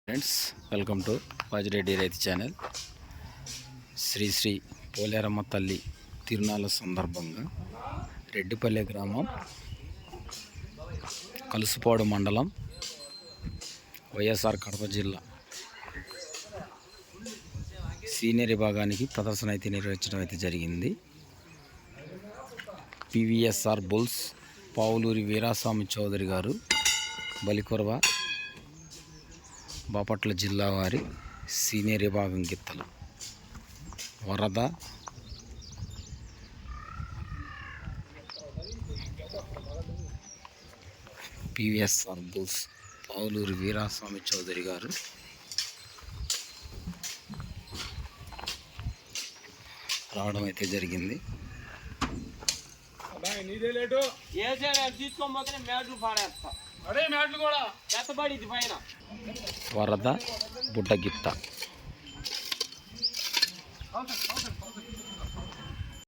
Friends, welcome to వాజిరెడ్డి రైతు channel. Shri Shri Poleramma తల్లి తిరునాళ్ళ సందర్భంగా రెడ్డిపల్లె గ్రామం, కలుసుపాడు మండలం, వైఎస్ఆర్ కడప జిల్లా సీనియర్ విభాగానికి ప్రదర్శన అయితే నిర్వహించడం అయితే జరిగింది. పివిఎస్ఆర్ బుల్స్ పావులూరి వీరాస్వామి చౌదరి గారు, బలికొరవ, బాపట్ల జిల్లా వారి సీనియర్ విభాగం గిత్తలు వరద, పివిఎస్ఆర్ బుల్స్ పావులూరి వీరాస్వామి చౌదరి గారు రావడం అయితే జరిగింది. వరద బుడ్డగిత్త